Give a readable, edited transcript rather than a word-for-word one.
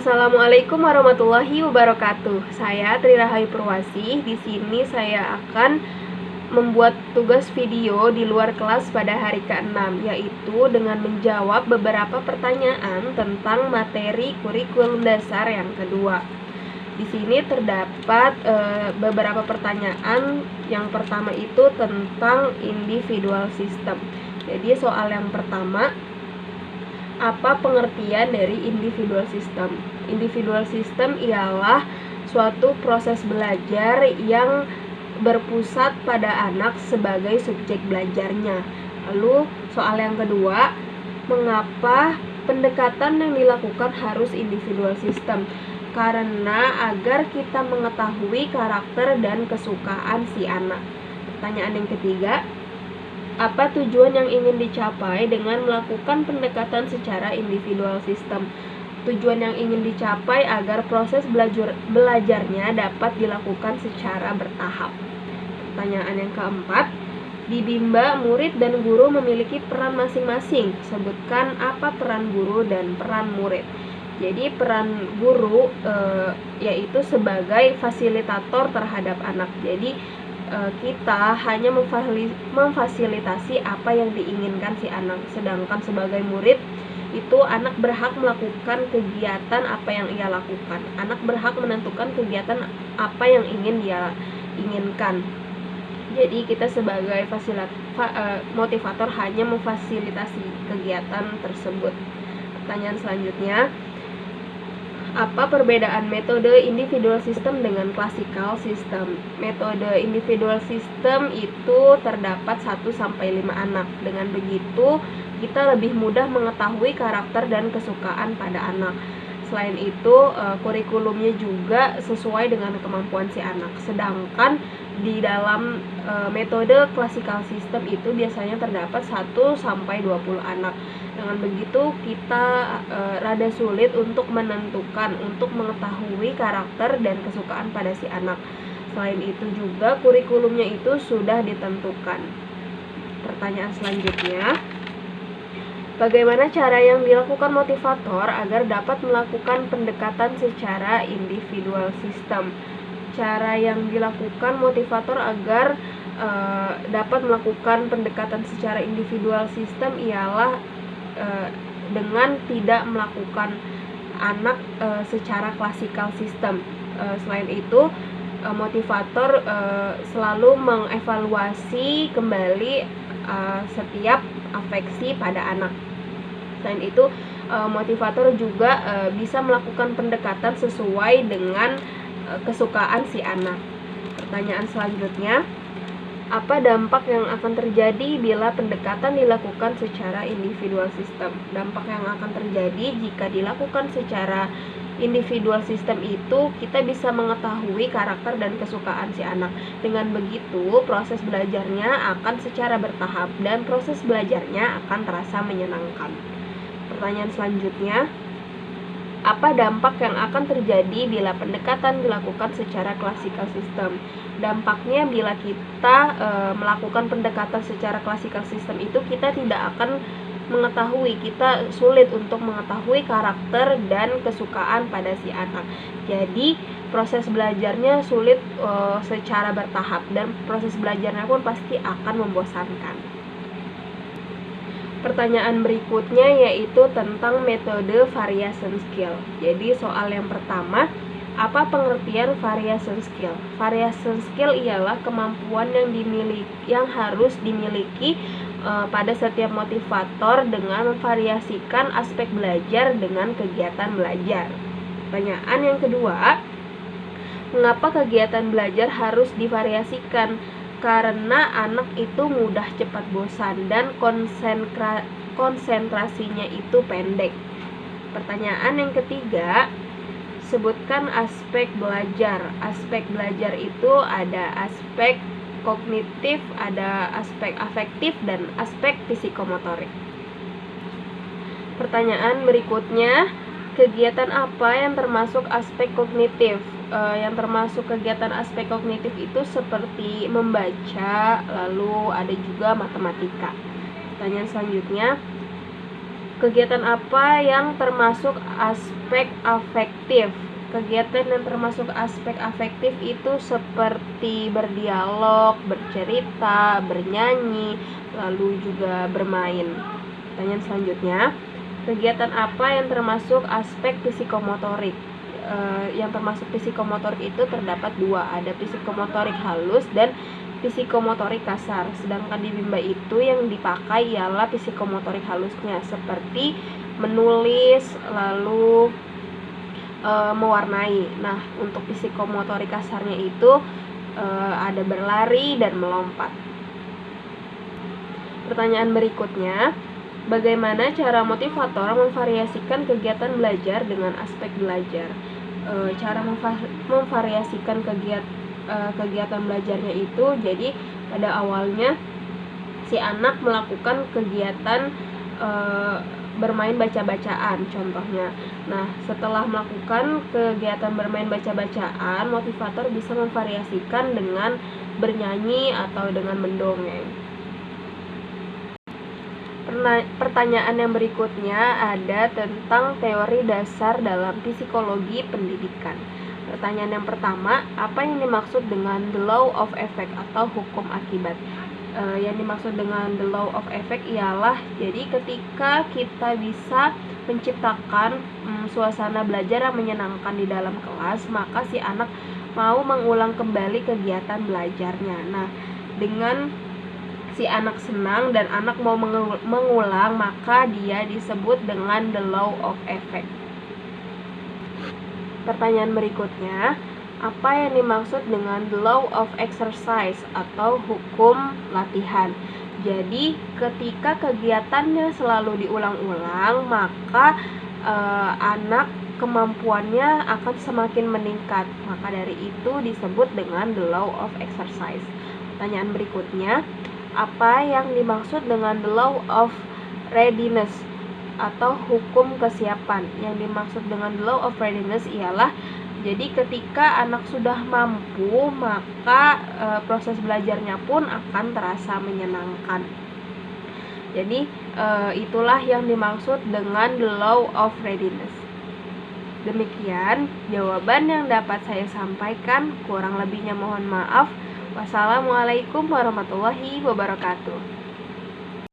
Assalamualaikum warahmatullahi wabarakatuh. Saya Tri Rahayu Purwasih. Di sini saya akan membuat tugas video di luar kelas pada hari ke-6, yaitu dengan menjawab beberapa pertanyaan tentang materi kurikulum dasar yang kedua. Di sini terdapat beberapa pertanyaan. Yang pertama itu tentang individual system. Jadi soal yang pertama, apa pengertian dari individual system? Individual system ialah suatu proses belajar yang berpusat pada anak sebagai subjek belajarnya. Lalu soal yang kedua, mengapa pendekatan yang dilakukan harus individual system? Karena agar kita mengetahui karakter dan kesukaan si anak. Pertanyaan yang ketiga, apa tujuan yang ingin dicapai dengan melakukan pendekatan secara individual system? Tujuan yang ingin dicapai agar proses belajarnya dapat dilakukan secara bertahap. Pertanyaan yang keempat, di Bimba, murid dan guru memiliki peran masing-masing. Sebutkan apa peran guru dan peran murid. Jadi peran guru yaitu sebagai fasilitator terhadap anak. Jadi kita hanya memfasilitasi apa yang diinginkan si anak. Sedangkan sebagai murid itu anak berhak melakukan kegiatan apa yang ia lakukan. Anak berhak menentukan kegiatan apa yang ingin dia inginkan. Jadi kita sebagai motivator hanya memfasilitasi kegiatan tersebut. Pertanyaan selanjutnya, apa perbedaan metode individual system dengan classical system? Metode individual system itu terdapat 1-5 anak. Dengan begitu, kita lebih mudah mengetahui karakter dan kesukaan pada anak. Selain itu, kurikulumnya juga sesuai dengan kemampuan si anak. Sedangkan di dalam metode classical system itu biasanya terdapat 1-20 anak. Dengan begitu kita rada sulit untuk menentukan, untuk mengetahui karakter dan kesukaan pada si anak. Selain itu juga kurikulumnya itu sudah ditentukan. Pertanyaan selanjutnya, bagaimana cara yang dilakukan motivator agar dapat melakukan pendekatan secara individual system? Cara yang dilakukan motivator agar dapat melakukan pendekatan secara individual system ialah dengan tidak melakukan anak secara classical system. Selain itu, motivator selalu mengevaluasi kembali setiap afeksi pada anak. Selain itu, motivator juga bisa melakukan pendekatan sesuai dengan kesukaan si anak. Pertanyaan selanjutnya, apa dampak yang akan terjadi bila pendekatan dilakukan secara individual system? Dampak yang akan terjadi jika dilakukan secara individual system itu, kita bisa mengetahui karakter dan kesukaan si anak. Dengan begitu, proses belajarnya akan secara bertahap dan proses belajarnya akan terasa menyenangkan. Pertanyaan selanjutnya, apa dampak yang akan terjadi bila pendekatan dilakukan secara classical system? Dampaknya bila kita melakukan pendekatan secara classical system itu, kita tidak akan mengetahui, kita sulit untuk mengetahui karakter dan kesukaan pada si anak. Jadi proses belajarnya sulit secara bertahap dan proses belajarnya pun pasti akan membosankan. Pertanyaan berikutnya yaitu tentang metode variation skill. Jadi soal yang pertama, apa pengertian variation skill? Variation skill ialah kemampuan yang harus dimiliki pada setiap motivator dengan memvariasikan aspek belajar dengan kegiatan belajar. Pertanyaan yang kedua, mengapa kegiatan belajar harus divariasikan? Karena anak itu mudah cepat bosan dan konsentrasinya itu pendek. Pertanyaan yang ketiga, sebutkan aspek belajar. Aspek belajar itu ada aspek kognitif, ada aspek afektif, dan aspek psikomotorik. Pertanyaan berikutnya, kegiatan apa yang termasuk aspek kognitif? Yang termasuk kegiatan aspek kognitif itu seperti membaca, lalu ada juga matematika. Pertanyaan selanjutnya, Kegiatan apa yang termasuk aspek afektif? Kegiatan yang termasuk aspek afektif itu seperti berdialog, bercerita, bernyanyi, lalu juga bermain. Pertanyaan selanjutnya, kegiatan apa yang termasuk aspek psikomotorik? Yang termasuk psikomotorik itu terdapat dua, ada psikomotorik halus dan psikomotorik kasar. Sedangkan di Bimba itu yang dipakai ialah psikomotorik halusnya, seperti menulis, lalu mewarnai. Nah, untuk psikomotorik kasarnya itu ada berlari dan melompat. Pertanyaan berikutnya, bagaimana cara motivator memvariasikan kegiatan belajar dengan aspek belajar? Cara memvariasikan kegiatan belajarnya itu, jadi pada awalnya si anak melakukan kegiatan bermain baca-bacaan contohnya. Nah, setelah melakukan kegiatan bermain baca-bacaan, motivator bisa memvariasikan dengan bernyanyi atau dengan mendongeng. Pertanyaan yang berikutnya ada tentang teori dasar dalam psikologi pendidikan. Pertanyaan yang pertama, apa yang dimaksud dengan the law of effect atau hukum akibat? Yang dimaksud dengan the law of effect ialah jadi ketika kita bisa menciptakan suasana belajar yang menyenangkan di dalam kelas, maka si anak mau mengulang kembali kegiatan belajarnya. Nah, dengan si anak senang dan anak mau mengulang, maka dia disebut dengan the law of effect. Pertanyaan berikutnya, apa yang dimaksud dengan the law of exercise atau hukum latihan? Jadi ketika kegiatannya selalu diulang-ulang, maka anak kemampuannya akan semakin meningkat. Maka dari itu disebut dengan the law of exercise. Pertanyaan berikutnya, apa yang dimaksud dengan the law of readiness atau hukum kesiapan? Yang dimaksud dengan the law of readiness ialah jadi ketika anak sudah mampu, maka proses belajarnya pun akan terasa menyenangkan. Jadi itulah yang dimaksud dengan the law of readiness. Demikian jawaban yang dapat saya sampaikan, kurang lebihnya mohon maaf. Wassalamualaikum warahmatullahi wabarakatuh.